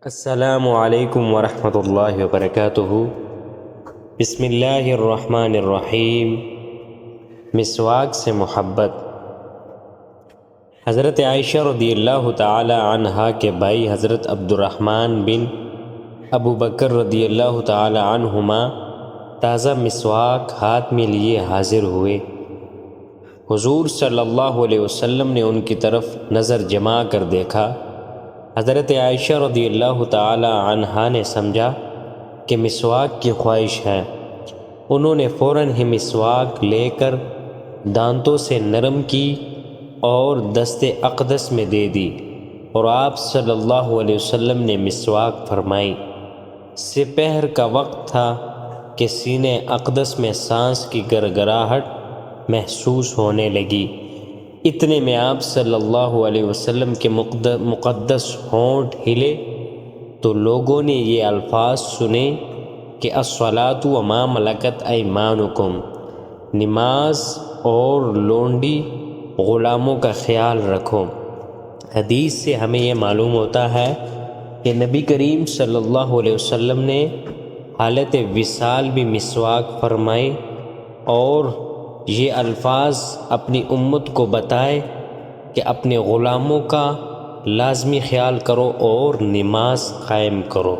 السلام علیکم ورحمۃ اللہ وبرکاتہ۔ بسم اللہ الرحمن الرحیم۔ مسواک سے محبت۔ حضرت عائشہ رضی اللہ تعالی عنہا کے بھائی حضرت عبد الرحمن بن ابو بکر رضی اللہ تعالی عنہما تازہ مسواک ہاتھ میں لیے حاضر ہوئے۔ حضور صلی اللہ علیہ وسلم نے ان کی طرف نظر جما کر دیکھا۔ حضرت عائشہ رضی اللہ تعالی عنہا نے سمجھا کہ مسواک کی خواہش ہے۔ انہوں نے فوراً ہی مسواک لے کر دانتوں سے نرم کی اور دست اقدس میں دے دی، اور آپ صلی اللہ علیہ وسلم نے مسواک فرمائی۔ سپہر کا وقت تھا کہ سینے اقدس میں سانس کی گرگراہٹ محسوس ہونے لگی۔ اتنے میں آپ صلی اللہ علیہ وسلم کے مقدس ہونٹ ہلے تو لوگوں نے یہ الفاظ سنے کہ الصلاۃ وما ملکت ایمانکم، نماز اور لونڈی غلاموں کا خیال رکھو۔ حدیث سے ہمیں یہ معلوم ہوتا ہے کہ نبی کریم صلی اللہ علیہ وسلم نے حالت وصال بھی مسواک فرمائے اور یہ الفاظ اپنی امت کو بتائے کہ اپنے غلاموں کا لازمی خیال کرو اور نماز قائم کرو۔